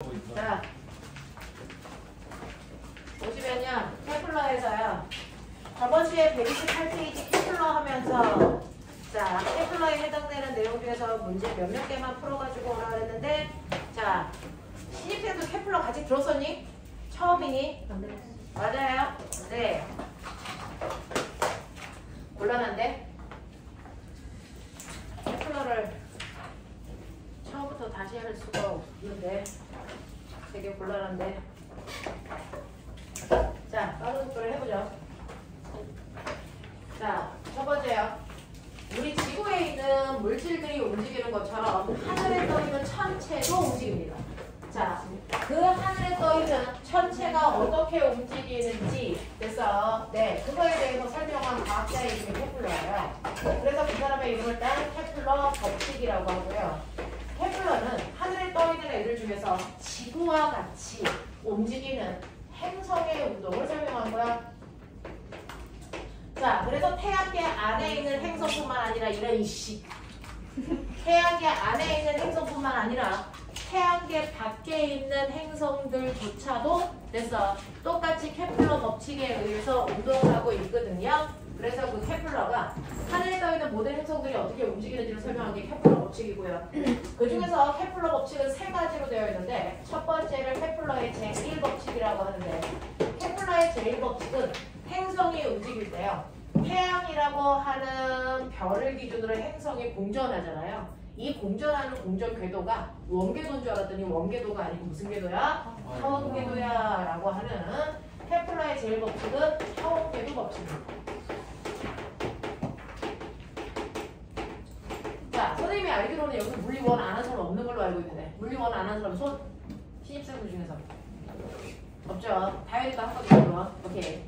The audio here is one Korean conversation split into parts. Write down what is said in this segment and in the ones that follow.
자, 보시면요, 케플러에서요. 저번 주에 128페이지 케플러 하면서 자, 케플러에 해당되는 내용 중에서 문제 몇몇 개만 풀어가지고 오라 그랬는데 자, 신입생도 케플러 같이 들었었니? 처음이니? 맞아요. 네. 곤란한데? 케플러를 처음부터 다시 할 수가 없는데 되게 곤란한데. 자, 빠른 속도를 해보죠. 자, 첫 번째요. 우리 지구에 있는 물질들이 움직이는 것처럼 하늘에 떠 있는 천체도 움직입니다. 자, 그 하늘에 떠 있는 천체가 어떻게 움직이는지 그래서 네, 그거에 대해서 설명한 과학자의 이름이 케플러예요. 그래서 그 사람의 이름을 딴 케플러 법칙이라고 하고요. 케플러는 하늘에 떠 있는 애들 중에서 지구와 같이 움직이는 행성의 운동을 설명한 거야. 자, 그래서 태양계 안에 있는 행성뿐만 아니라 이런 이씨 태양계 안에 있는 행성뿐만 아니라 태양계 밖에 있는 행성들조차도 그래서 똑같이 케플러 법칙에 의해서 운동을 하고 있거든요. 그래서 그 케플러가 하늘에 떠 있는 모든 행성들이 어떻게 움직이는지를 설명한 게 케플러 법칙이고요. 그 중에서 케플러 법칙은 세 가지로 되어 있는데 첫 번째를 케플러의 제1법칙이라고 하는데 케플러의 제1법칙은 행성이 움직일 때요. 태양이라고 하는 별을 기준으로 행성이 공전하잖아요. 이 공전하는 공전 궤도가 원궤도인 줄 알았더니 원궤도가 아니고 무슨 궤도야? 타원궤도야 라고 하는 케플러의 제1법칙은 타원궤도 법칙입니다. 자, 선생님이 알기로는 여기서 물리원 안 한 사람 없는 걸로 알고 있는데 물리원 안 한 사람 손? 신입생들 중에서 없죠? 다행히도 한 거죠. 오케이.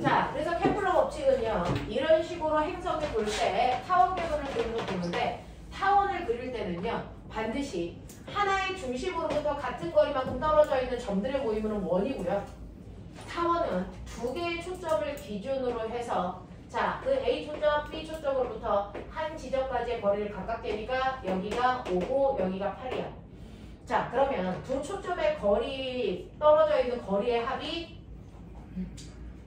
자, 그래서 케플러 법칙은요. 이런 식으로 행성이 돌 때 타원궤도를 그리는 거 보는데 타원을 그릴 때는요. 반드시 하나의 중심으로부터 같은 거리만큼 떨어져 있는 점들의 모임은 원이고요. 타원은 두 개의 초점을 기준으로 해서 자, 그 A 초점, B 초점으로부터 한 지점까지의 거리를 각각 재니까 여기가 5고 여기가 8이야. 자, 그러면 두 초점의 거리, 떨어져 있는 거리의 합이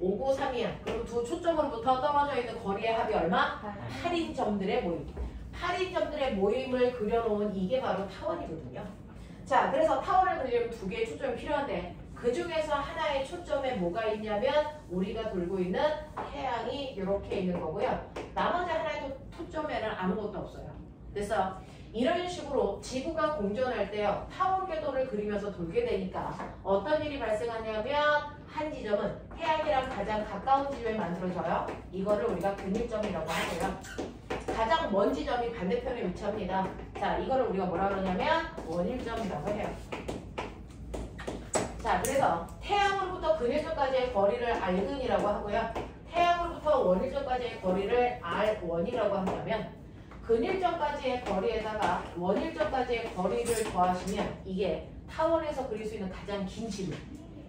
5, 9, 3이야. 그리고 두 초점으로부터 떨어져 있는 거리의 합이 얼마? 8인 점들의 모임. 8인 점들의 모임을 그려놓은 이게 바로 타원이거든요. 자, 그래서 타원을 그리려면 두 개의 초점이 필요한데 그 중에서 하나의 초점에 뭐가 있냐면 우리가 돌고 있는 태양이 이렇게 있는 거고요. 나머지 하나의 초점에는 아무것도 없어요. 그래서 이런 식으로 지구가 공전할 때요. 타원 궤도를 그리면서 돌게 되니까 어떤 일이 발생하냐면 한 지점은 태양이랑 가장 가까운 지점에 만들어져요. 이거를 우리가 근일점이라고 하고요. 가장 먼 지점이 반대편에 위치합니다. 자, 이거를 우리가 뭐라 그러냐면 원일점이라고 해요. 자, 그래서 태양으로부터 근일점까지의 거리를 R근이라고 하고요. 태양으로부터 원일점까지의 거리를 R1이라고 한다면 근일점까지의 거리에다가 원일점까지의 거리를 더하시면 이게 타원에서 그릴 수 있는 가장 긴 지름.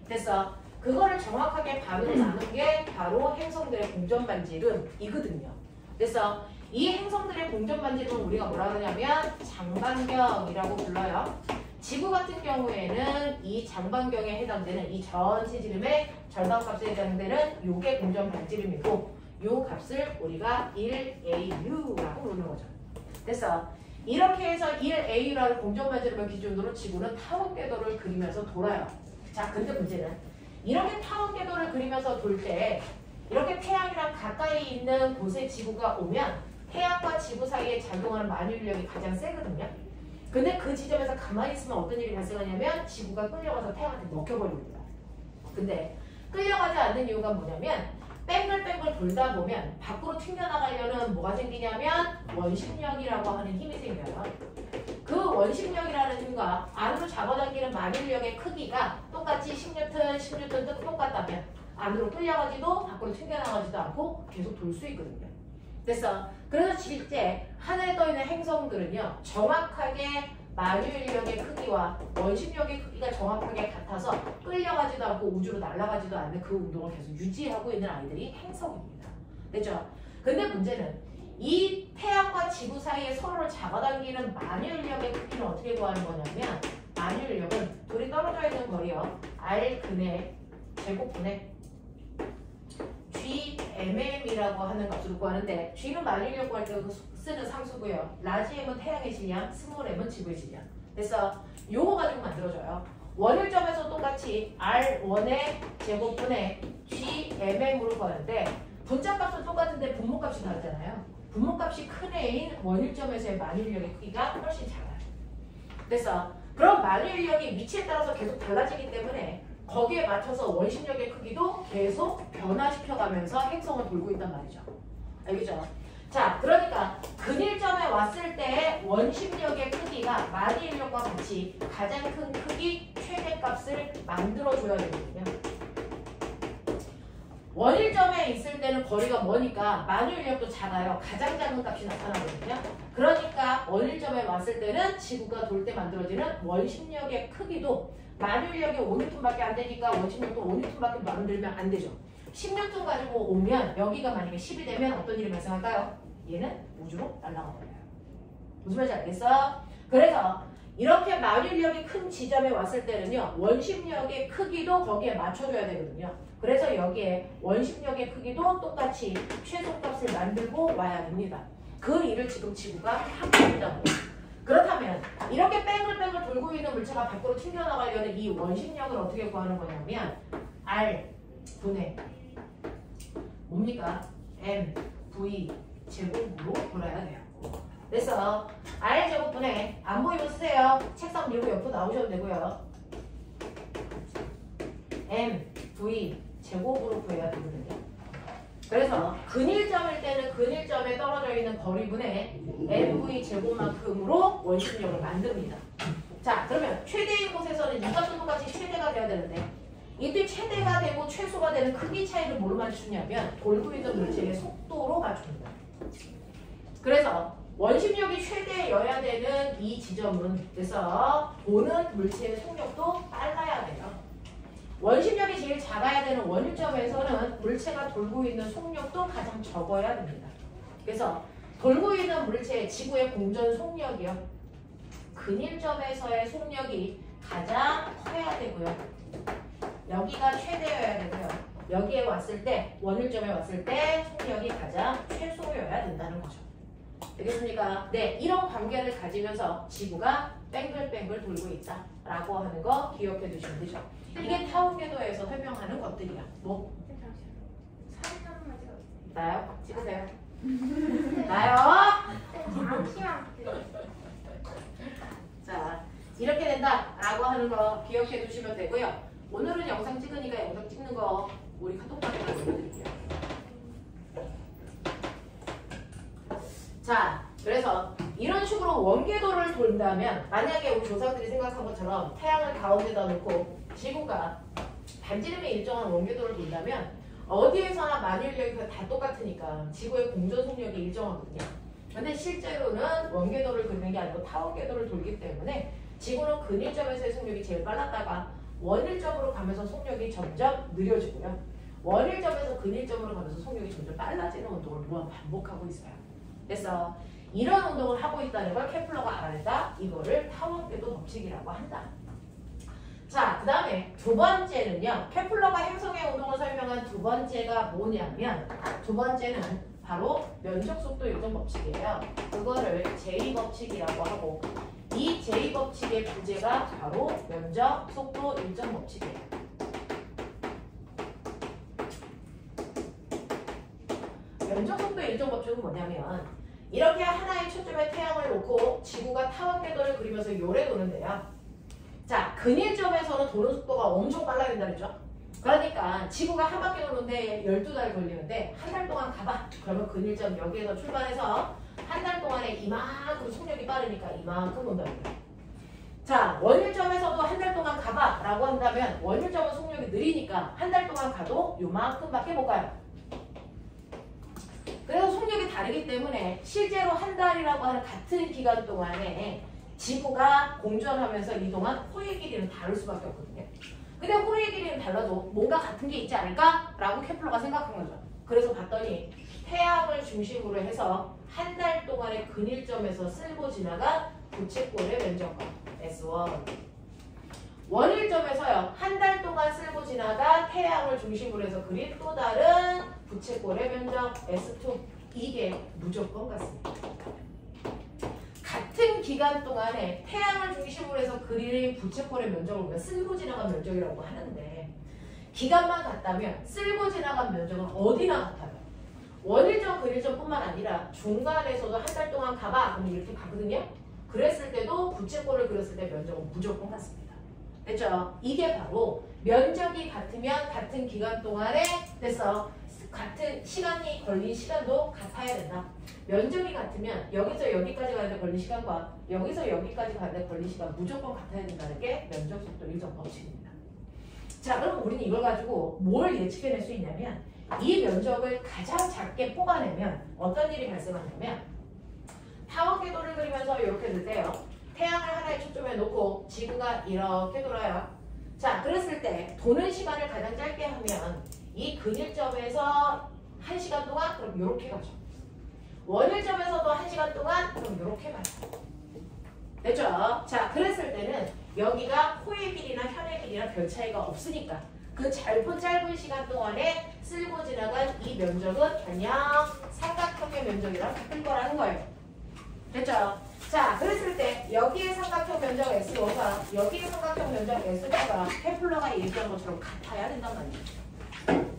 그래서 그거를 정확하게 반으로 나눈 게 바로 행성들의 공전반지름이거든요. 그래서 이 행성들의 공전반지름은 우리가 뭐라 하냐면 장반경이라고 불러요. 지구 같은 경우에는 이 장반경에 해당되는 이 전체 지름의 절반값에 해당되는 요게 공전반지름이고 요 값을 우리가 1AU라고 부르는 거죠. 그래서 이렇게 해서 1AU라는 공전반지름을 기준으로 지구는 타원궤도를 그리면서 돌아요. 자, 근데 문제는 이렇게 타원궤도를 그리면서 돌 때 이렇게 태양이랑 가까이 있는 곳에 지구가 오면 태양과 지구 사이에 작용하는 만유인력이 가장 세거든요. 근데 그 지점에서 가만히 있으면 어떤 일이 발생하냐면 지구가 끌려가서 태양한테 먹혀버립니다. 근데 끌려가지 않는 이유가 뭐냐면 뺑글뺑글 돌다 보면 밖으로 튕겨나가려는 뭐가 생기냐면 원심력이라고 하는 힘이 생겨요. 그 원심력이라는 힘과 안으로 잡아당기는 만유인력의 크기가 똑같이 10N, 10N 똑같다면 안으로 끌려가지도 밖으로 튕겨나가지도 않고 계속 돌 수 있거든요. 그래서 실제 하늘에 떠있는 행성들은요. 정확하게 만유인력의 크기와 원심력의 크기가 정확하게 같아서 끌려가지도 않고 우주로 날아가지도 않는 그 운동을 계속 유지하고 있는 아이들이 행성입니다. 됐죠? 근데 문제는 이 태양과 지구 사이에 서로를 잡아당기는 만유인력의 크기는 어떻게 구하는 거냐면 만유인력은 둘이 떨어져 있는 거리요. R 근의 제곱분의 GMM이라고 하는 값으로 구하는데 G는 만유인력 구할 때 쓰는 상수고요. 라지 M은 태양의 질량, 스몰 M은 지구의 질량. 그래서 요거 가지고 만들어줘요. 원일점에서 똑같이 R1의 제곱분의 GMM으로 구하는데 분자값은 똑같은데 분모값이 다르잖아요. 분모값이 큰 애인 원일점에서의 만유인력의 크기가 훨씬 작아요. 그래서 그럼 만유인력이 위치에 따라서 계속 달라지기 때문에 거기에 맞춰서 원심력의 크기도 계속 변화시켜가면서 행성을 돌고 있단 말이죠. 알겠죠? 자, 그러니까 근일점에 왔을 때 원심력의 크기가 만유인력과 같이 가장 큰 크기 최대값을 만들어줘야 되거든요. 원일점에 있을 때는 거리가 머니까 만유인력도 작아요. 가장 작은 값이 나타나거든요. 그러니까 원일점에 왔을 때는 지구가 돌 때 만들어지는 원심력의 크기도 만유인력이 5N밖에 안 되니까 원심력도 5N밖에 만들면 안 되죠. 10N 가지고 오면 여기가 만약에 10이 되면 어떤 일이 발생할까요? 얘는 우주로 날아가 버려요. 무슨 말인지 알겠어? 그래서 이렇게 만유인력이 큰 지점에 왔을 때는요. 원심력의 크기도 거기에 맞춰줘야 되거든요. 그래서 여기에 원심력의 크기도 똑같이 최소값을 만들고 와야 됩니다. 그 일을 지금 지구가 하고 있다고. 그렇다면 이렇게 뺑글뺑글 돌고 있는 물체가 밖으로 튕겨나가려는 이 원심력을 어떻게 구하는 거냐면 R 분의 뭡니까? M, V 제곱으로 돌아야 돼요. 그래서 R 제곱분의 안 보이면 쓰세요. 책상 밀고 옆으로 나오셔도 되고요. M, V 제곱으로 구해야 되거든요. 그래서 근일점일 때는 근일점에 떨어져 있는 거리분의 MV 제곱만큼으로 원심력을 만듭니다. 자, 그러면 최대인 곳에서는 이 값은 똑같이 최대가 돼야 되는데 이때 최대가 되고 최소가 되는 크기 차이를 뭘로 맞추냐면 돌고 있는 물체의 속도로 맞춥니다. 그래서 원심력이 최대여야 되는 이 지점은 그래서 보는 물체의 속력도 빨라야 돼요. 원심력이 제일 작아야 되는 원일점에서는 물체가 돌고 있는 속력도 가장 적어야 됩니다. 그래서 돌고 있는 물체의 지구의 공전 속력이요. 근일점에서의 속력이 가장 커야 되고요. 여기가 최대여야 되고요. 여기에 왔을 때 원일점에 왔을 때 속력이 가장 최소여야 된다는 거죠. 되겠습니까? 네, 이런 관계를 가지면서 지구가 뺑글뺑글 돌고 있다라고 하는 거 기억해 두시면 되죠. 이게 타운궤도에서 설명하는 것들이야. 뭐? 사진 한 번만 찍어주세요. 나요? 찍으세요. 나요? 잠시만. 자, 이렇게 된다라고 하는 거 기억해 두시면 되고요. 오늘은 영상 찍으니까 영상 찍는 거 우리 카톡방에 올려드릴게요. 자, 그래서 이런 식으로 원궤도를 돈다면 만약에 우리 조상들이 생각한 것처럼 태양을 가운데다 놓고 지구가 반지름의 일정한 원궤도를 돈다면 어디에서나 만유인력이 다 똑같으니까 지구의 공전 속력이 일정하거든요. 근데 실제로는 원궤도를 그리는 게 아니고 타원궤도를 돌기 때문에 지구는 근일점에서의 속력이 제일 빨랐다가 원일점으로 가면서 속력이 점점 느려지고요. 원일점에서 근일점으로 가면서 속력이 점점 빨라지는 운동을 무한 반복하고 있어요. 그래서 이런 운동을 하고 있다는 걸 케플러가 알아낸다. 이거를 타원궤도 법칙이라고 한다. 자, 그 다음에 두 번째는요. 케플러가 행성의 운동을 설명한 두 번째가 뭐냐면 두 번째는 바로 면적속도 일정 법칙이에요. 그거를 제2법칙이라고 하고 이 제2법칙의 부제가 바로 면적속도 일정 법칙이에요. 면적속도 일정 법칙은 뭐냐면 이렇게 하나의 초점에 태양을 놓고 지구가 타원궤도를 그리면서 요래 도는데요. 자, 근일점에서는 도는 속도가 엄청 빨라야 된다 그랬죠? 그러니까 지구가 한 바퀴 도는데 12달 걸리는데 한 달 동안 가봐. 그러면 근일점 여기에서 출발해서 한 달 동안에 이만큼 속력이 빠르니까 이만큼 온답니다. 자, 원일점에서도 한 달 동안 가봐 라고 한다면 원일점은 속력이 느리니까 한 달 동안 가도 요만큼밖에 못 가요. 그래서 속력이 다르기 때문에 실제로 한 달이라고 하는 같은 기간 동안에 지구가 공전하면서 이동한 호의 길이는 다를 수밖에 없거든요. 근데 호의 길이는 달라도 뭔가 같은 게 있지 않을까? 라고 케플러가 생각한 거죠. 그래서 봤더니 태양을 중심으로 해서 한 달 동안의 근일점에서 쓸고 지나간 부채꼴의 면적과 S1, 원일점에서요. 한 달 동안 쓸고 지나간 태양을 중심으로 해서 그린 또 다른 부채꼴의 면적 S2. 이게 무조건 같습니다. 같은 기간 동안에 태양을 중심으로 해서 그린 부채꼴의 면적을 우리가 쓸고 지나간 면적이라고 하는데 기간만 같다면 쓸고 지나간 면적은 어디나 같아요. 원일점, 근일점뿐만 아니라 중간에서도 한 달 동안 가봐. 그럼 이렇게 가거든요. 그랬을 때도 부채꼴을 그렸을 때 면적은 무조건 같습니다. 됐죠? 이게 바로 면적이 같으면 같은 기간 동안에 됐어. 같은 시간이 걸린 시간도 같아야 된다. 면적이 같으면 여기서 여기까지 가는데 걸린 시간과 여기서 여기까지 가는데 걸린 시간 무조건 같아야 된다는 게 면적 속도 일정 법칙입니다. 자, 그럼 우리는 이걸 가지고 뭘 예측해낼 수 있냐면 이 면적을 가장 작게 뽑아내면 어떤 일이 발생하냐면 타원 궤도를 그리면서 이렇게 들 때요. 태양을 하나의 초점에 놓고 지구가 이렇게 돌아요. 자, 그랬을 때 도는 시간을 가장 짧게 하면 이 근일점에서 1시간 동안 그럼 이렇게 가죠. 원일점에서도 1시간 동안 그럼 이렇게 가요. 됐죠? 자, 그랬을 때는 여기가 호의 길이나 현의 길이나 별 차이가 없으니까 그 짧은 시간 동안에 쓸고 지나간 이 면적은 그냥 삼각형의 면적이랑 같을 거라는 거예요. 됐죠? 자, 그랬을 때 여기의 삼각형 면적 S1과 여기의 삼각형 면적 S2가 케플러가 얘기한 것처럼 같아야 된단 말이에요.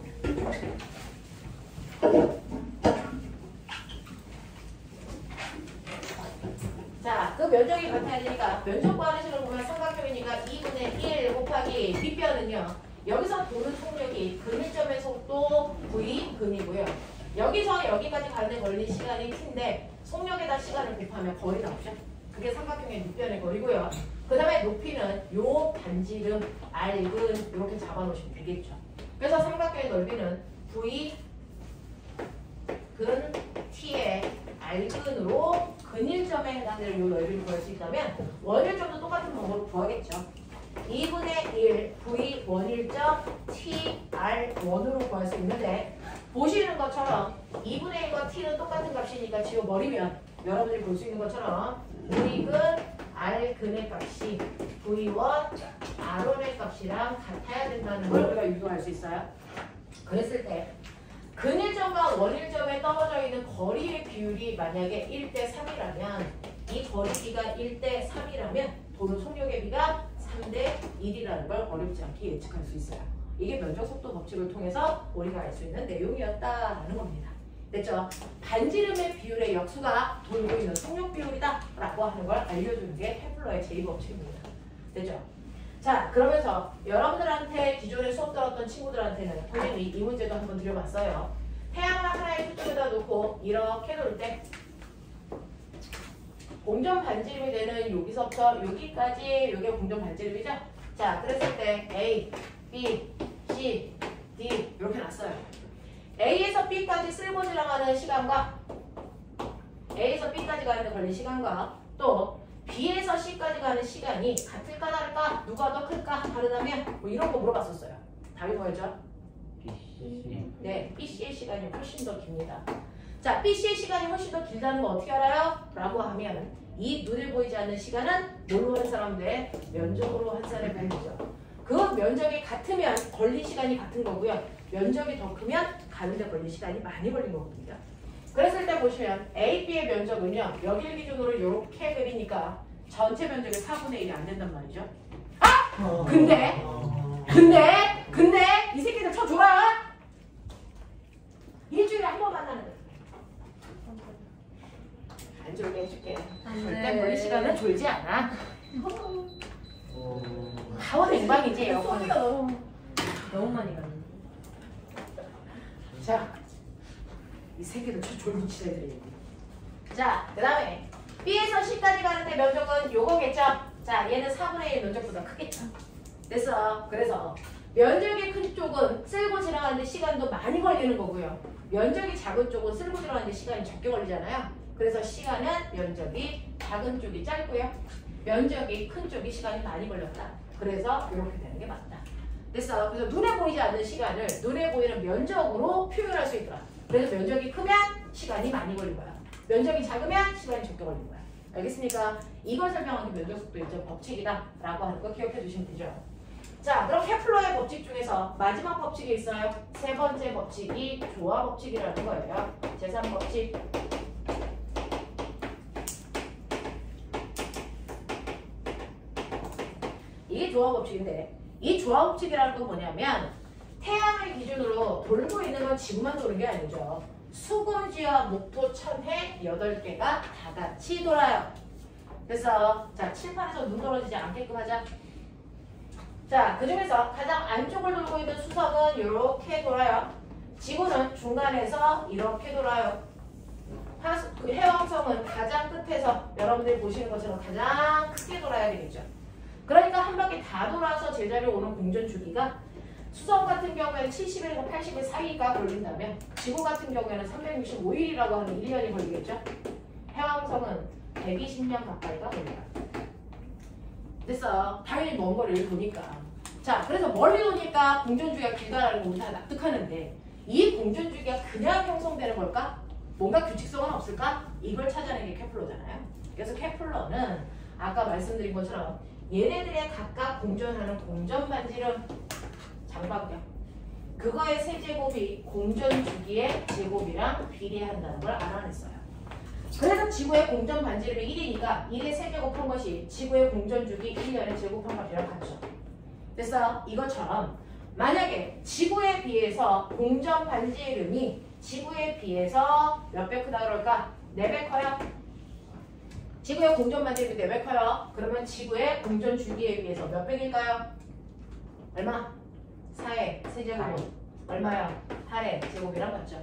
자, 그 면적이 같아야 되니까 면적 구하는 식으로 보면 삼각형이니까 2분의 1 곱하기 빗변은요. 여기서 도는 속력이 근일점의 속도 V 근이고요. 여기서 여기까지 가는데 걸린 시간이 t인데 속력에다 시간을 곱하면 거리 나오죠. 그게 삼각형의 밑변의 거리고요. 그 다음에 높이는 요 반지름 R근 이렇게 잡아놓으시면 되겠죠. 그래서 삼각형의 넓이는 V 근 T의 R근으로 근일점에 해당되는 요 넓이를 구할 수 있다면 원일점도 똑같은 방법으로 구하겠죠. 2분의 1 V 원일점 T R1으로 구할 수 있는데 보시는 것처럼 2분의 1과 T는 똑같은 값이니까 지워버리면 여러분들이 볼 수 있는 것처럼 V근 R근의 값이 V1 R1의 값이랑 같아야 된다는 걸 우리가 유도할 수 있어요. 그랬을 때 근일점과 원일점에 떨어져 있는 거리의 비율이 만약에 1대 3이라면 이 거리비가 1대 3이라면 도는 속력의 비가 3대 1이라는 걸 어렵지 않게 예측할 수 있어요. 이게 면적 속도 법칙을 통해서 우리가 알 수 있는 내용이었다라는 겁니다. 됐죠? 반지름의 비율의 역수가 돌고 있는 속력 비율이다 라고 하는 걸 알려주는 게 케플러의 제2법칙입니다. 됐죠? 자, 그러면서 여러분들한테 기존에 수업 들었던 친구들한테는 본인이 이 문제도 한번 드려봤어요. 태양을 하나의 초점에다 놓고 이렇게 놓을 때 공전 반지름이 되는 여기서부터 여기까지 이게 공전 반지름이죠? 자, 그랬을 때 A, B, C, D 이렇게 놨어요. A에서 B까지 쓸고 지나가는 시간과 A에서 B까지 가는데 걸린 시간과 또 B에서 C까지 가는 시간이 같을까 다를까? 누가 더 클까? 다르다면? 뭐 이런 거 물어봤었어요. 답이 뭐였죠? BC. 네, BC의 시간이 훨씬 더 깁니다. 자, BC의 시간이 훨씬 더 길다는 거 어떻게 알아요? 라고 하면 이 눈에 보이지 않는 시간은 뭘로 한 사람인데 면적으로 환산해 보는 거죠. 그 면적이 같으면 걸린 시간이 같은 거고요. 면적이 더 크면 가는데 걸린 시간이 많이 걸린 거거든요. 그랬을 때 보시면 A, B의 면적은요. 여길 기준으로 이렇게 그리니까 전체 면적의 4분의 1이 안 된단 말이죠. 아! 근데 이 새끼들 쳐줘라! 일주일에 한 번 만나는 거야. 안 졸게 해줄게. 절대 걸린 시간은 졸지 않아. 하원 앵방이지. 소리가 너무 많이 가는. 자, 이 새끼들 졸부 치애들이. 자, 그 다음에 B에서 C까지 가는데 면적은 요거겠죠? 자, 얘는 4분의 1 면적보다 크겠죠? 됐어. 그래서 면적이 큰 쪽은 쓸고 지나가는데 시간도 많이 걸리는 거고요. 면적이 작은 쪽은 쓸고 지나가는데 시간이 적게 걸리잖아요. 그래서 시간은 면적이 작은 쪽이 짧고요. 면적이 큰 쪽이 시간이 많이 걸렸다. 그래서 이렇게 되는 게 맞다. 됐어. 그래서 눈에 보이지 않는 시간을 눈에 보이는 면적으로 표현할 수 있더라. 그래서 면적이 크면 시간이 많이 걸린 거야. 면적이 작으면 시간이 적게 걸린 거야. 알겠습니까? 이걸 설명하는 게 면적속도 일정 법칙이다 라고 하는 거 기억해 두시면 되죠. 자, 그럼 케플러의 법칙 중에서 마지막 법칙이 있어요. 세 번째 법칙이 조화 법칙이라는 거예요. 제3법칙. 이게 조화 법칙인데 이 조화 법칙이라는 건 뭐냐면 태양을 기준으로 돌고 있는 건 지구만 도는 게 아니죠. 수금지와 목토, 천해 8개가 다 같이 돌아요. 그래서 자 칠판에서 눈 떨어지지 않게끔 하자. 자, 그 중에서 가장 안쪽을 돌고 있는 수성은 이렇게 돌아요. 지구는 중간에서 이렇게 돌아요. 그 해왕성은 가장 끝에서 여러분들이 보시는 것처럼 가장 크게 돌아야 되겠죠. 그러니까 한 바퀴 다 돌아서 제자리로 오는 공전 주기가 수성 같은 경우에는 70일에서 80일 사이가 걸린다면 지구 같은 경우에는 365일이라고 하는 1년이 걸리겠죠. 해왕성은 120년 가까이가 걸려요. 됐어. 당연히 먼 거리를 도니까. 자, 그래서 멀리 도니까 공전주기가 길다라는 거 우리 다 납득하는데 이 공전주기가 그냥 형성되는 걸까? 뭔가 규칙성은 없을까? 이걸 찾아내는 게 케플러잖아요. 그래서 케플러는 아까 말씀드린 것처럼 얘네들의 각각 공전하는 공전 반지름 장박력 그거의 세제곱이 공전주기의 제곱이랑 비례한다는 걸 알아냈어요. 그래서 지구의 공전 반지름이 1이니까 1의 세제곱한 것이 지구의 공전주기 1년의 제곱한 것이랑 같죠. 그래서 이것처럼 만약에 지구에 비해서 공전 반지름이 지구에 비해서 몇 배 크다 그럴까? 4배 커요. 지구의 공전 반지름이 4배 커요. 그러면 지구의 공전 주기에 비해서 몇 배일까요? 얼마? 4의 세제곱은 얼마야? 8의 제곱이랑 같죠.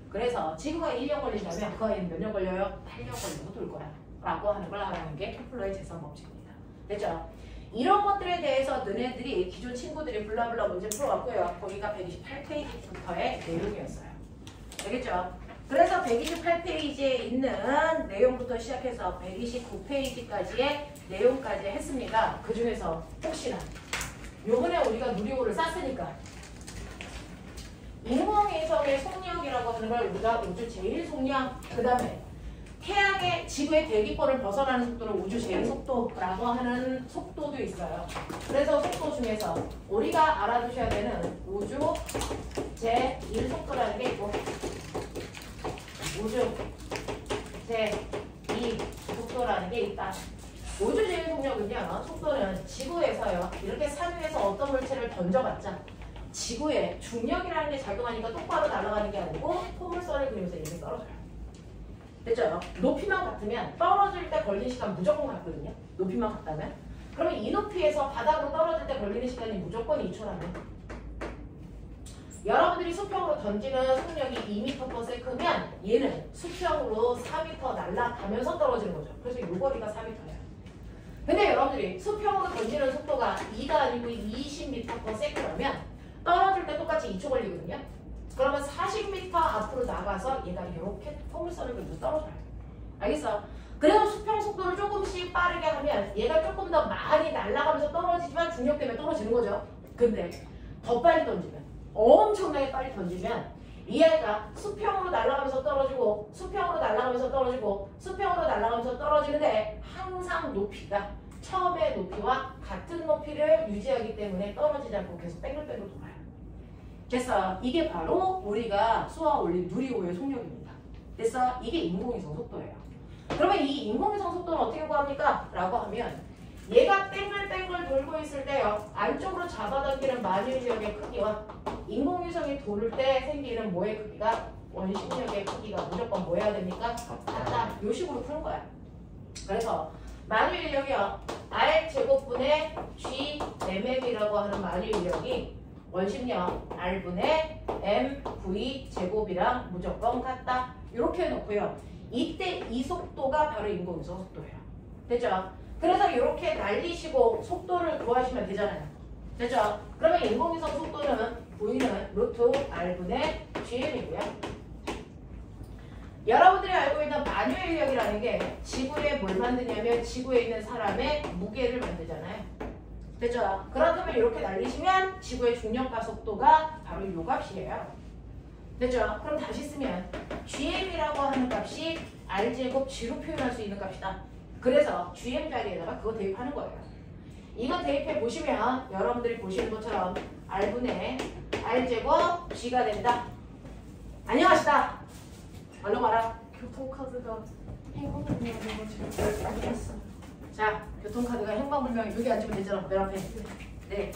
그래서 지구가 1년 걸린다면 그 아이는 몇 년 걸려요? 8년 걸리고 돌 거야. 라고 하는 걸 알아내는 게 케플러의 제3법칙입니다. 됐죠? 이런 것들에 대해서 너네들이 기존 친구들이 블라블라 문제 풀어왔고요. 거기가 128페이지부터의 내용이었어요. 알겠죠? 그래서 128페이지에 있는 내용부터 시작해서 129페이지까지의 내용까지 했습니다. 그 중에서 혹시나 요번에 우리가 누리호를 쐈으니까 인공위성의 속력이라고 하는 걸 우리가 우주 제일 속력, 그 다음에 태양의 지구의 대기권을 벗어나는 속도를 우주 제일 속도라고 하는 속도도 있어요. 그래서 속도 중에서 우리가 알아두셔야 되는 우주 제1 속도라는 게 있고 우주 제2 속도라는 게 있다. 우주 제일 속력은요, 속도는 지구에서요 이렇게 산 위에서 어떤 물체를 던져봤자 지구에 중력이라는 게 작용하니까 똑바로 날아가는 게 아니고 포물선을 그리면서 이렇게 떨어져요. 됐죠? 높이만 같으면 떨어질 때 걸리는 시간 무조건 같거든요. 높이만 같다면. 그러면 이 높이에서 바닥으로 떨어질 때 걸리는 시간이 무조건 2초라면 여러분들이 수평으로 던지는 속력이 2m/s면 얘는 수평으로 4m 날아가면서 떨어지는 거죠. 그래서 이 거리가 4m예요. 근데 여러분들이 수평으로 던지는 속도가 2가 아니고 20m/s라면 떨어질 때 똑같이 2초 걸리거든요. 그러면 40m 앞으로 나가서 얘가 이렇게 포물선을 그리고 떨어져요. 알겠어? 그래서 수평 속도를 조금씩 빠르게 하면 얘가 조금 더 많이 날아가면서 떨어지지만 중력 때문에 떨어지는 거죠. 근데 더 빨리 던지면 엄청나게 빨리 던지면 이 아이가 수평으로 날아가면서 떨어지고 수평으로 날아가면서 떨어지고 수평으로 날아가면서 떨어지는데 항상 높이가 처음의 높이와 같은 높이를 유지하기 때문에 떨어지지 않고 계속 뺑글뺑글 돌아요. 그래서 이게 바로 우리가 쏘아 올린 누리호의 속력입니다. 그래서 이게 인공위성 속도예요. 그러면 이 인공위성 속도는 어떻게 구합니까? 라고 하면 얘가 뺑글뺑글 돌고 있을 때요. 안쪽으로 잡아당기는 만유인력의 크기와 인공위성이 도를 때 생기는 뭐의 크기가 원심력의 크기가 무조건 뭐 해야 됩니까? 같다. 요 식으로 푸는 거야. 그래서 만유인력이요. R제곱분의 G mm이라고 하는 만유인력이 원심력 R분의 mv 제곱이랑 무조건 같다. 이렇게 해놓고요. 이때 이 속도가 바로 인공위성 속도예요. 됐죠? 그래서 이렇게 날리시고 속도를 구하시면 되잖아요. 됐죠? 그러면 인공위성 속도는 V는 루트 R분의 GM이고요. 여러분들이 알고 있는 만유인력이라는 게 지구에 뭘 만드냐면 지구에 있는 사람의 무게를 만들잖아요. 됐죠? 그렇다면 이렇게 날리시면 지구의 중력과 속도가 바로 이 값이에요. 됐죠? 그럼 다시 쓰면 GM이라고 하는 값이 R제곱 G로 표현할 수 있는 값이다. 그래서 GM 자리에다가 그거 대입하는 거예요. 이거 대입해 보시면 여러분들이 보시는 것처럼 R분의 R제곱 G가 된다. 안녕하시다. 얼른 와라. 교통카드가 행복불명이라고 지금 알겠어. 자, 교통카드가 행방불명 여기 앉으면 되잖아. 맨 앞에. 네.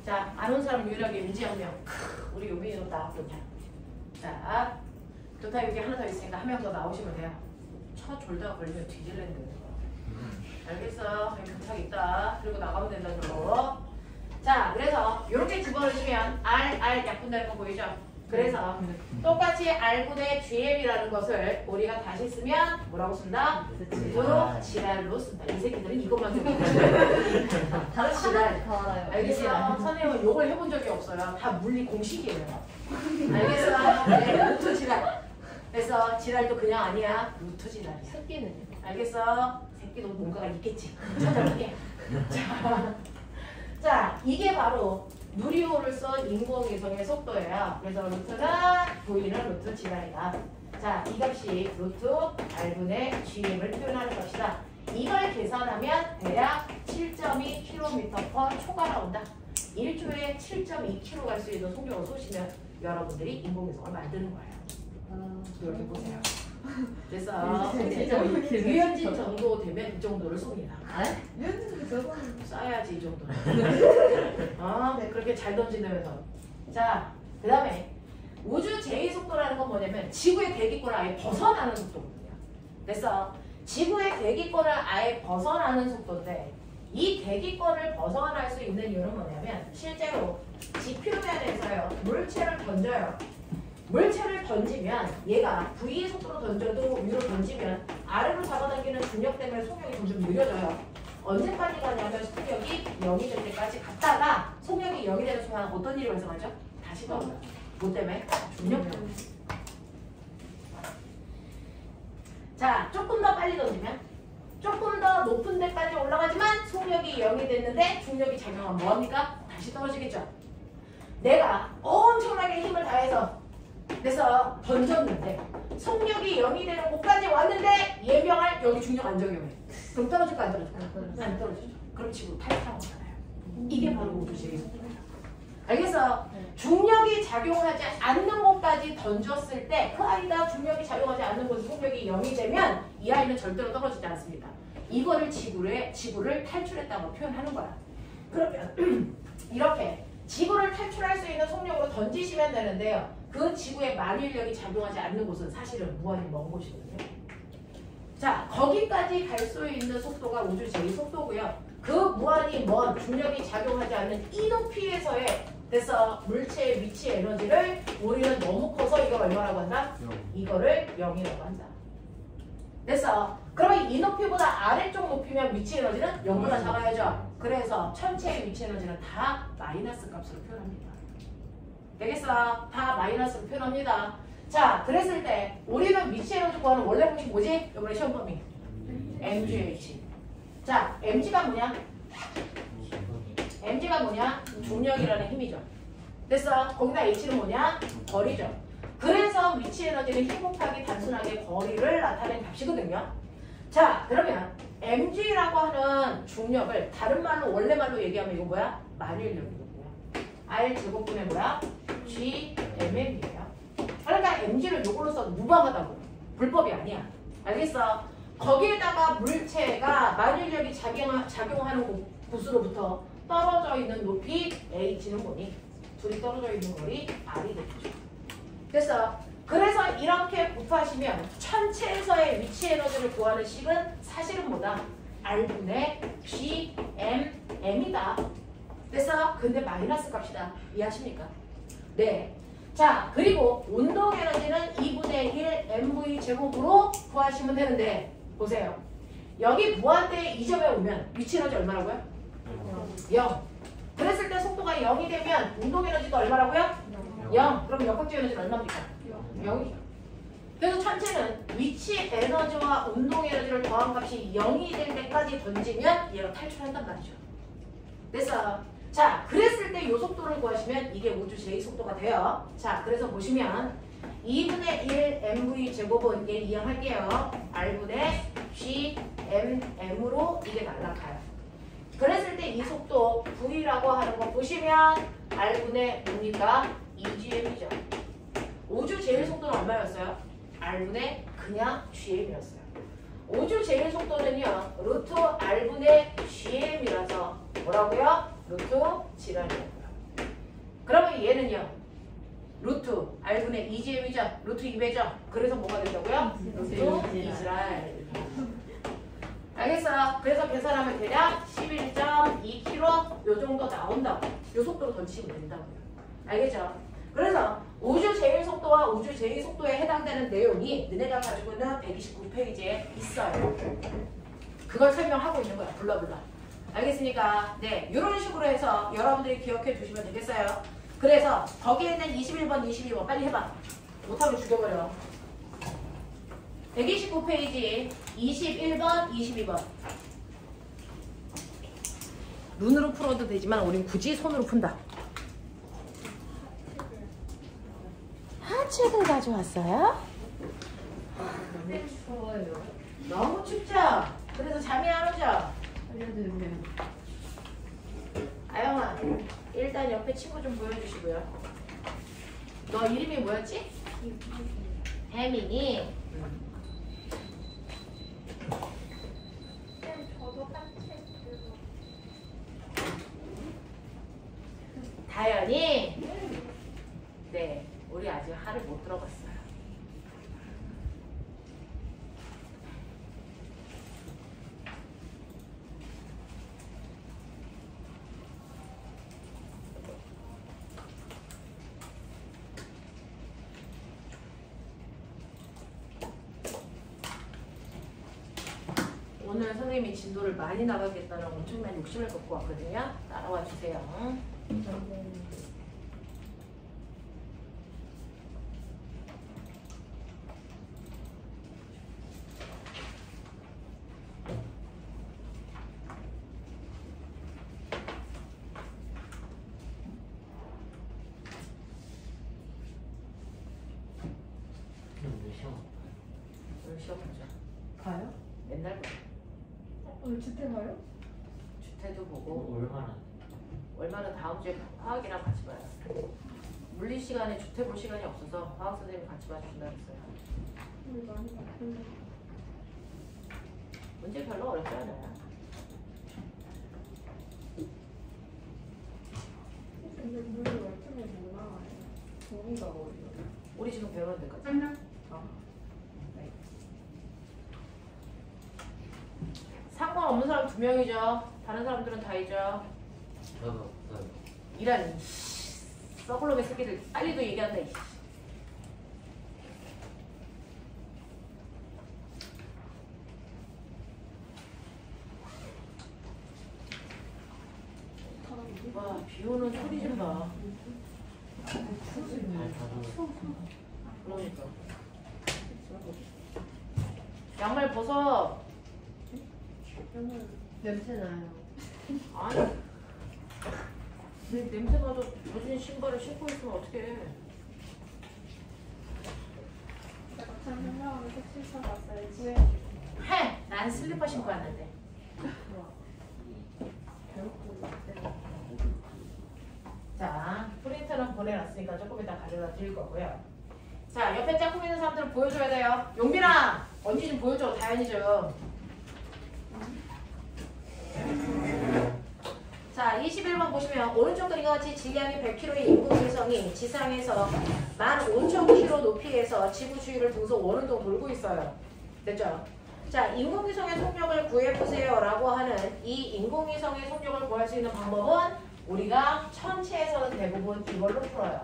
자, 안 온 사람 유일하게 윤지 한 명. 우리 요빈이도 다 좋다. 자, 좋다. 여기 하나 더 있으니까 한 명 더 나오시면 돼요. 첫 졸다가 걸리면 뒤질랜드. 알겠어. 여기 부탁 있다. 그리고 나가면 된다는 거. 자, 그래서 이렇게 집어넣으시면 R 약분되는 거 보이죠? 그래서 똑같이 R분의 GM이라는 것을 우리가 다시 쓰면 뭐라고 쓴다? 지랄로 쓴다. 이 새끼들은 이것만 좀 다른 지랄. 다 알아요. 알겠어요. 선생님은 욕을 해본 적이 없어요. 다 물리 공식이에요. 알겠어? 네, 루트 지랄. 그래서 지랄도 그냥 아니야. 루트 지랄이야. 새끼는 알겠어? 새끼도 뭔가가 있겠지. 찾아볼게. 자, 이게 바로 누리호를 쓴 인공위성의 속도예요. 그래서 루트가 보이는 루트 지랄이다. 자, 이 값이 루트 R분의 GM을 표현하는 것이다. 이걸 계산하면 대략 7.2km/초가 나온다. 1초에 7.2km 갈 수 있는 속력을 쏘시면 여러분들이 인공위성을 만드는 거예요. 이렇게 보세요. 그래서 유현진 정도 되면 이 정도를 쏩니다. 유현진이 저거는 쏴야지 이 정도는. 네, 그렇게 잘 던진다면서. 자, 그 다음에 우주 제2속도라는 건 뭐냐면 지구의 대기권을 아예 벗어나는 속도거든요. 그래서 지구의 대기권을 아예 벗어나는 속도인데 이 대기권을 벗어날 수 있는 이유는 뭐냐면 실제로 지표면에서요 물체를 던져요. 물체를 던지면 얘가 V의 속도로 던져도 위로 던지면 아래로 잡아당기는 중력 때문에 속력이 점점 느려져요. 언제까지 가냐면 속력이 0이 될 때까지 갔다가 속력이 0이 되는 순간 어떤 일이 발생하죠? 다시 돌아요. 뭐 때문에? 중력 때문에. 자, 조금 더 빨리 던지면 조금 더 높은 데까지 올라가지만 속력이 0이 됐는데 중력이 작용하면 뭐합니까? 다시 떨어지겠죠. 내가 엄청나게 힘을 다해서 그래서 던졌는데 속력이 0이 되는 곳까지 왔는데 예명할 여기 중력 안 적용해. 그럼 떨어질까 안 떨어질까? 안 떨어지죠. 그럼 지구로 탈퇴하잖아요. 이게 바로 우주 제2속도예요. 알겠어? 중력이 작용하지 않는 곳까지 던졌을 때 그 아이가 중력이 작용하지 않는 곳에 속력이 0이 되면 이 아이는 절대로 떨어지지 않습니다. 이거를 지구를 탈출했다고 표현하는 거야. 그러면 이렇게 지구를 탈출할 수 있는 속력으로 던지시면 되는데요. 그 지구의 만일력이 작용하지 않는 곳은 사실은 무한히 먼 곳이거든요. 자, 거기까지 갈 수 있는 속도가 우주 제2속도고요. 그 무한히 먼 중력이 작용하지 않는 이 높이에서의 그래서 물체의 위치 에너지를 우리는 너무 커서 이걸 얼마라고 한다? 이거를 0이라고 한다. 그래서 그러면 이 높이보다 아래쪽 높이면 위치 에너지는 0보다 작아야죠. 그래서 전체의 위치 에너지는 다 마이너스 값으로 표현합니다. 되겠어? 다 마이너스로 표현합니다. 자, 그랬을 때 우리는 위치 에너지 구하는 원래 공식 뭐지? 이번에 시험 범위 mgh. 자, mg가 뭐냐? mg가 뭐냐? 중력이라는 힘이죠. 그래서 거기다 h는 뭐냐? 거리죠. 그래서 위치 에너지는 힘 곱하기 단순하게 거리를 나타낸 값이거든요. 자, 그러면 mg라고 하는 중력을 다른 말로 원래 말로 얘기하면 이거 뭐야? 만일력이거든요. R 제곱분의 뭐야? GMM이에요. 그러니까 mg를 이걸로 써도 무방하다고. 불법이 아니야. 알겠어? 거기에다가 물체가 만일력이 작용하는 곳으로부터 떨어져 있는 높이 h는 뭐니? 둘이 떨어져 있는 거리 r이 되겠죠. 그래서 이렇게 곱하시면 천체에서의 위치 에너지를 구하는 식은 사실은 뭐다? R분의 GMM이다. 그래서 근데 마이너스 값이다. 이해하십니까? 네. 자, 그리고 운동 에너지는 2분의 1 mv 제곱으로 구하시면 되는데 보세요. 여기 무한대 2점에 오면 위치 에너지 얼마라고요? 0. 그랬을 때 속도가 0이 되면 운동 에너지도 얼마라고요? 0. 그럼 역학적 에너지는 얼마입니까? 0이죠. 그래서 천체는 위치 에너지와 운동 에너지를 더한 값이 0이 될 때까지 던지면 얘가 탈출한단 말이죠. 됐어. 자, 그랬을 때 이 속도를 구하시면 이게 우주 제2속도가 돼요. 자, 그래서 보시면 2분의 1 mv 제곱은 얘 이용할게요. r분의 gmm으로 이게 날아가요. 그랬을 때 이 속도 v라고 하는 거 보시면 r분의 뭡니까? 2gm이죠. 우주 제일속도는 얼마였어요? r분의 그냥 gm이었어요. 우주 제일속도는요. 루트 r분의 gm이라서 뭐라고요? 루트 질환이라고요. 그러면 얘는요. 루트 r분의 2g이죠. 루트 2배죠. 그래서 뭐가 된다고요? 루트 2지랄. 알겠어요? 그래서 계산하면 대략 11.2km 요 정도 나온다고. 요 속도로 던지시면 된다고요. 알겠죠? 그래서 우주 제일속도와 우주 제2속도에 해당되는 내용이 너네가 가지고 있는 129페이지에 있어요. 그걸 설명하고 있는 거야. 불러불러. 알겠습니까? 네, 이런 식으로 해서 여러분들이 기억해 두시면 되겠어요. 그래서 거기에 있는 21번, 22번 빨리 해봐. 못하면 죽여버려. 129페이지 21번, 22번. 눈으로 풀어도 되지만 우린 굳이 손으로 푼다. 책을 가져왔어요? 추워요. 너무 춥죠? 그래서 잠이 안 오죠? 알려드리세요. 아영아, 일단 옆에 친구 좀 보여주시고요. 너 이름이 뭐였지? 혜민이. 저도 딱책 다현이. 네, 우리 아직 하를 못 들어갔어요. 오늘 선생님이 진도를 많이 나가겠다는 엄청난 욕심을 갖고 왔거든요. 따라와 주세요. 오늘 시험 오늘 시험 보자. 가요? 맨날 봐. 오늘 주택 가요? 주태도 보고 얼마나 얼마나 다음 주에 화학이랑 같이 봐요. 물리 시간에 주태 볼 시간이 없어서 화학 선생님이 같이 봐주신다 그랬어요. 오늘 많이 바쁜데. 문제 별로 어렵지 않아요. 근데 물이 왜 이렇게 못 나와요? 종이가 어려워. 우리 지금 배우는 데까지. 상관없는 사람 2명이죠. 다른 사람들은 다이죠. 저도 없어요. 이란 썩을놈의 새끼들 빨리도 얘기한다. 이씨. 와, 비 오는 소리 좀 봐. 잘 가서 그러니까. 양말 벗어. 냄새 나요. 아니. 냄새 나도 젖은 신발을 신고 있으면 어떡해. 내가 참 생각하면 색칠사 갔어야지. 해! 난 슬리퍼 신고 왔는데. 자, 프린트는 보내놨으니까 조금 이따 가져다 드릴 거고요. 자, 옆에 짝꿍 있는 사람들은 보여줘야 돼요. 용빈아! 언니 좀 보여줘. 다현이 좀. 자, 21번 보시면 오른쪽 그림과 같이 질량이 100kg의 인공위성이 지상에서 15,000km 높이에서 지구 주위를 동서 원운동 돌고 있어요. 됐죠? 자, 인공위성의 속력을 구해보세요 라고 하는 이 인공위성의 속력을 구할 수 있는 방법은 우리가 천체에서는 대부분 이걸로 풀어요.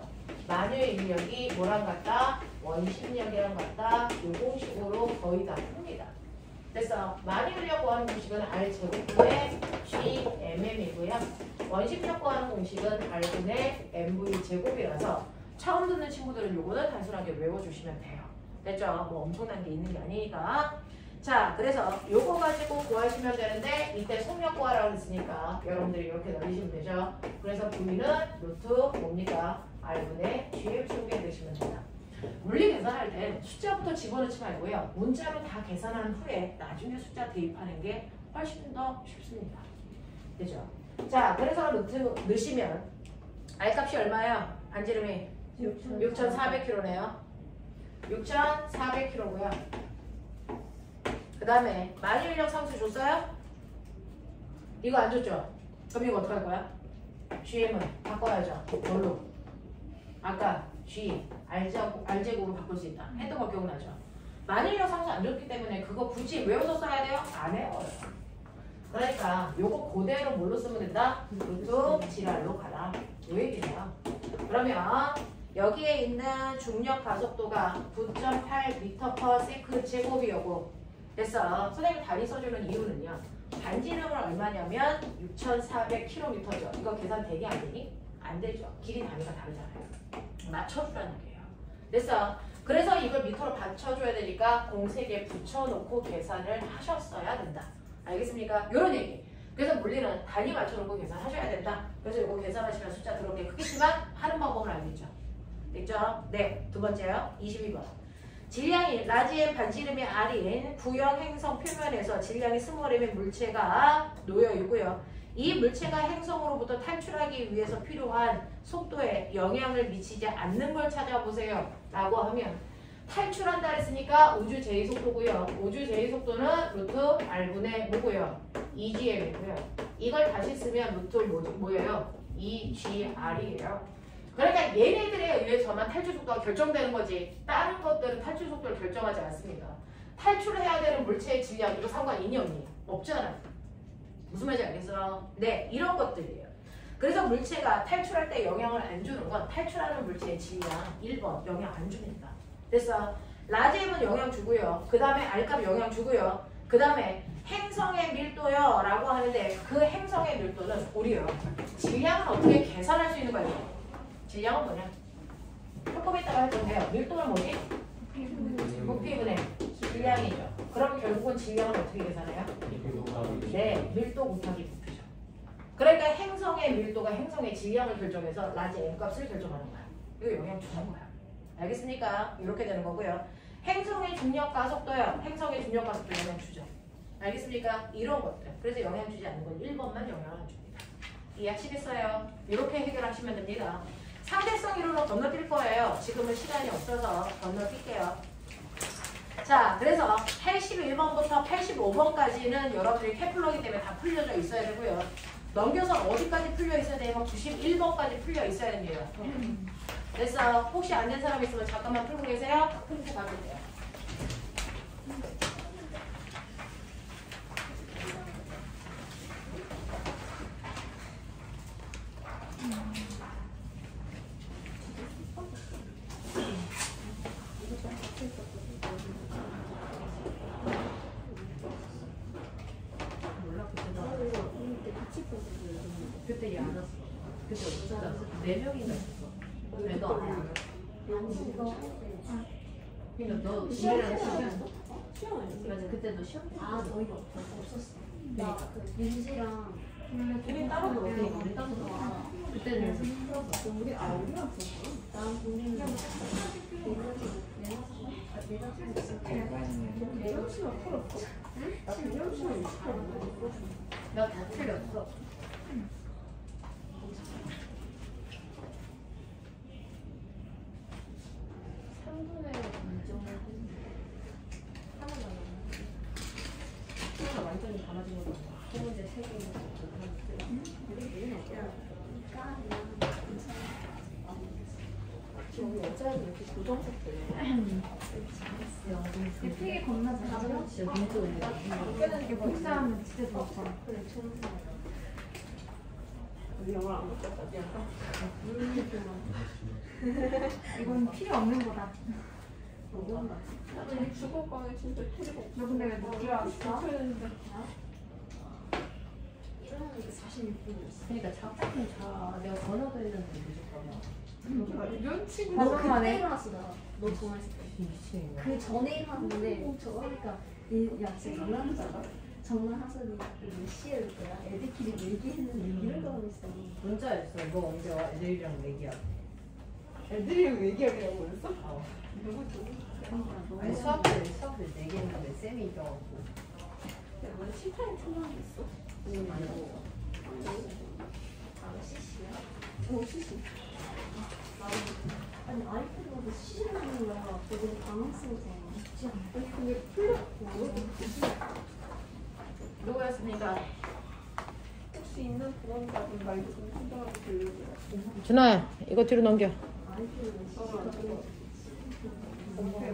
만유의 인력이 뭐랑 같다? 원심력이랑 같다. 이 공식으로 거의 다 풉니다. 됐어. 만유인력 구하는 공식은 R제곱분의 GMM이고요. 원심력 구하는 공식은 R분의 MV 제곱이라서 처음 듣는 친구들은 요거는 단순하게 외워주시면 돼요. 됐죠? 뭐 엄청난 게 있는 게 아니니까. 자, 그래서 요거 가지고 구하시면 되는데 이때 속력 구하라고 했으니까 여러분들이 이렇게 넣으시면 되죠. 그래서 V는 루트 뭡니까? R분의 G에 충분히 내시면 된다. 물리 계산할 때 숫자부터 집어넣지 말고요. 문자로 다 계산한 후에 나중에 숫자 대입하는 게 훨씬 더 쉽습니다. 되죠? 자, 그래서 루트 넣으시면 R값이 얼마예요? 반지름이 6,400km네요. 6,400km고요. 그 다음에 만유인력 상수 줬어요? 이거 안 줬죠? 그럼 이거 어떡할 거야? GM은 바꿔야죠. 뭘로? 아까 G, R제곱으로 바꿀 수 있다. 했던 거 기억나죠? 만유인력 상수 안 줬기 때문에 그거 굳이 외워서 써야 돼요? 안 외워요. 그러니까 요거 그대로 뭘로 쓰면 된다? 루트 G랄로 가라. 요 얘기예요. 그러면 여기에 있는 중력 가속도가 9.8m/s 제곱이었고 됐어. 선생님이 답이 써주는 이유는요. 반지름은 얼마냐면 6,400km죠. 이거 계산 되게 안 되니? 안 되죠. 길이 단위가 다르잖아요. 맞춰주라는 거예요. 됐어. 그래서 이걸 미터로 받쳐줘야 되니까 공색에 붙여놓고 계산을 하셨어야 된다. 알겠습니까? 이런 얘기. 그래서 물리는 단위 맞춰놓고 계산하셔야 된다. 그래서 이거 계산하시면 숫자 들어오게 크겠지만 하는 방법을 알겠죠. 됐죠? 네. 두 번째요. 22번. 질량이 라지의 반지름이 R인 구형 행성 표면에서 질량이 스몰 m의 물체가 놓여 있고요. 이 물체가 행성으로부터 탈출하기 위해서 필요한 속도에 영향을 미치지 않는 걸 찾아보세요. 라고 하면 탈출한다 했으니까 우주 제이속도고요. 우주 제이속도는 루트 R분의 뭐고요? 2g이고요. 이걸 다시 쓰면 루트 뭐예요? 2gr이에요. 그러니까 얘네들에 의해서만 탈출 속도가 결정되는 거지 다른 것들은 탈출 속도를 결정하지 않습니다. 탈출을 해야 되는 물체의 질량 이거 상관 있니 없니? 없잖아. 무슨 말인지 알겠어? 네, 이런 것들이에요. 그래서 물체가 탈출할 때 영향을 안 주는 건 탈출하는 물체의 질량 1번 영향 안 줍니다. 됐어? 라지엠은 영향 주고요. 그 다음에 R값 영향 주고요. 그 다음에 행성의 밀도요 라고 하는데 그 행성의 밀도는 우리요. 질량은 어떻게 계산할 수 있는 거예요? 질량은 뭐냐? 조금 이따가 할 건데요. 밀도는 뭐지? 부피분의 질량이죠. 그럼 결국은 질량은 어떻게 계산해요? 네, 밀도 곱하기 부피죠. 그러니까 행성의 밀도가 행성의 질량을 결정해서 라지 M 값을 결정하는 거야. 이거 영향 주는 거야. 알겠습니까? 이렇게 되는 거고요. 행성의 중력 가속도요. 행성의 중력 가속도 영향 주죠. 알겠습니까? 이런 것들. 그래서 영향 주지 않는 건 1번만 영향을 줍니다. 이해하시겠어요? 이렇게 해결하시면 됩니다. 상대성 이론으로 건너뛸 거예요. 지금은 시간이 없어서 건너뛸게요. 자, 그래서 81번부터 85번까지는 여러분들이 케플러기 때문에 다 풀려져 있어야 되고요. 넘겨서 어디까지 풀려 있어야 되냐면 91번까지 풀려 있어야 됩니다. 그래서 혹시 안 된 사람 있으면 잠깐만 풀고 계세요. 풀고 가면 돼요. 그때 얘 안 왔어. 그때 없었잖아. 4명인가 있었어. 왜 너 안 왔어? 그러니까 너 지혜랑 시간 맞아. 그때 너 시험 저희가 없었어. 그러니까. 민지랑 우리 따로 놀게. 우리 따로 놀아. 그때는 우리랑 없었어. 난 우리는 내가 풀었어. 나 대전치만 20%. 나 다 틀렸어. 완전히 감아진 거잖아. 두 문제 3개. 지금 우리 어차피 이렇게 고정속도예요. 되게 겁나 잘하면 진짜 민주인데. 그때는 이게 복사하면 진짜 좋았잖아. 그래, 우리 영화 안 먹었다. 이건 필요 없는 거다. 나도 이 죽을 거는 진짜 필요가 없어. 너 근데 왜 늦게 왔어? 했는데. 이런 했는데 46분이었어. 그러니까 작작은 내가 전화도 했는데 무조건 이런 친구. 너 그러니까 그때 일어났어 너 전화했을 때. 미친 그 전에 일어났는데 저 그러니까 야 지금 장난하잖아. 장난하더니 몇 시에 올 거야? 애들끼리 얘기했는데 이런 거 하고 있어. 문자였어. 너 언제 와? 애들이랑 얘기하고. 애들이랑 얘기하려고 했어? 어. 그러니까 너무 아니 수업을 얘기했는데 쌤이 있어갖고. 너 심판이 틀렸어? 너무 많이 먹어. 아 CC야? 시시. 아니 아이패드로 CC를 하는 거야. 되게 당황스러워서 쉽지 않아. 아니 근데 풀렸고. 누구였습니까? 혹시 있는 그런다는 말도 좀 생각하고 들려줘요. 준아야, 이거 뒤로 넘겨. 아이패드로 CC를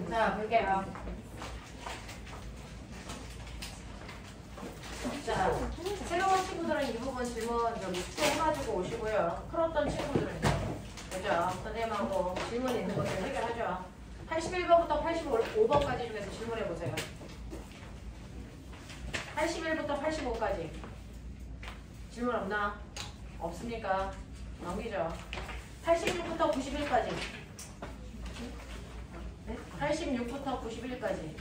자, 볼게요. 자, 새로운 친구들은 이 부분 질문 여기 해가지고 오시고요. 풀었던 친구들은요. 그죠? 선생님하고 질문 있는 것들 해결하죠. 81번부터 85번까지 중에서 질문해 보세요. 81부터 85까지. 질문 없나? 없습니까? 넘기죠. 86부터 91까지. 86부터 91까지.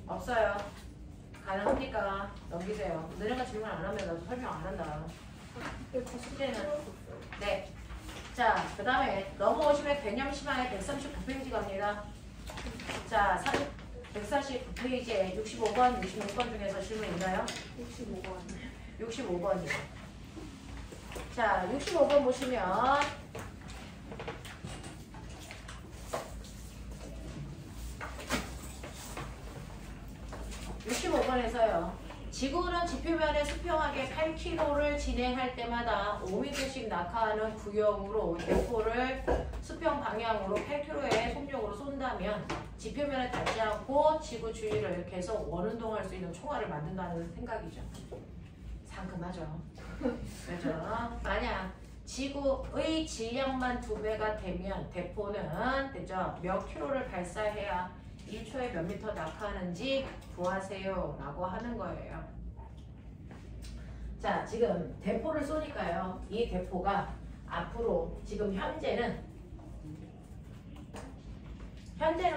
없어요. 가능합니까? 넘기세요. 너네가 질문 안 하면 나도 설명 안 한다. 숙제는. 네. 자, 그 다음에 넘어오시면 개념 심화에 139페이지 갑니다. 자, 149페이지에 65번, 66번 중에서 질문 있나요? 65번. 65번이요. 자, 65번 보시면 65번에서요. 지구는 지표면에 수평하게 8km를 진행할 때마다 5m씩 낙하하는 구형으로 대포를 수평 방향으로 8km의 속력으로 쏜다면 지표면에 닿지 않고 지구 주위를 계속 원운동할 수 있는 총알을 만든다는 생각이죠. 상큼하죠. 그렇죠. 만약 지구의 질량만 2배가 되면 대포는 됐죠? 몇 킬로를 발사해야 1초에 몇 미터 낙하하는지 구하세요 라고 하는 거예요. 자, 지금 대포를 쏘니까요. 이 대포가 앞으로 지금 현재는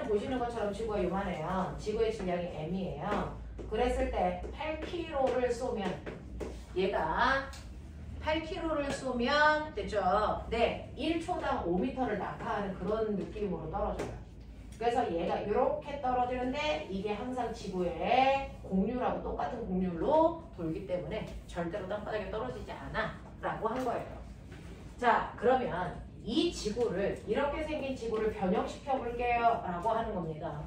보시는 것처럼 지구가 요만해요. 지구의 질량이 m이에요. 그랬을 때 8kg를 쏘면 얘가 8kg를 쏘면 됐죠? 네, 1초당 5m를 낙하하는 그런 느낌으로 떨어져요. 그래서 얘가 이렇게 떨어지는데 이게 항상 지구의 공률하고 똑같은 공률로 돌기 때문에 절대로 땅바닥에 떨어지지 않아 라고 한 거예요. 자, 그러면 이 지구를 이렇게 생긴 지구를 변형시켜 볼게요 라고 하는 겁니다.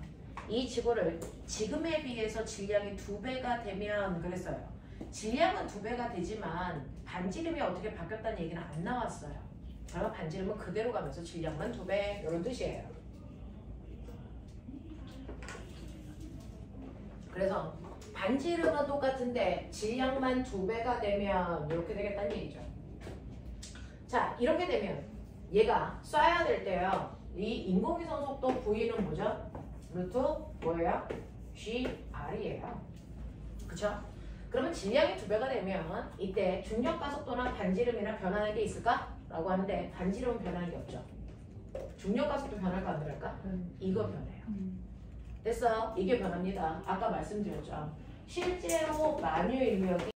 이 지구를 지금에 비해서 질량이 2배가 되면 그랬어요. 질량은 2배가 되지만 반지름이 어떻게 바뀌었다는 얘기는 안 나왔어요. 그러면 반지름은 그대로 가면서 질량만 2배 이런 뜻이에요. 그래서 반지름은 똑같은데 질량만 2배가 되면 이렇게 되겠다는 얘기죠. 자, 이렇게 되면 얘가 쏴야 될 때요. 이 인공위성 속도 V는 뭐죠? 루트 뭐예요? GR이에요. 그쵸? 그러면 질량이 2배가 되면 이때 중력 가속도나 반지름이나 변하는 게 있을까? 라고 하는데 반지름은 변하는 게 없죠. 중력 가속도 변할까 안 변할까? 이거 변해요. 됐어? 이게 변합니다. 아까 말씀드렸죠. 실제로 만유 인력이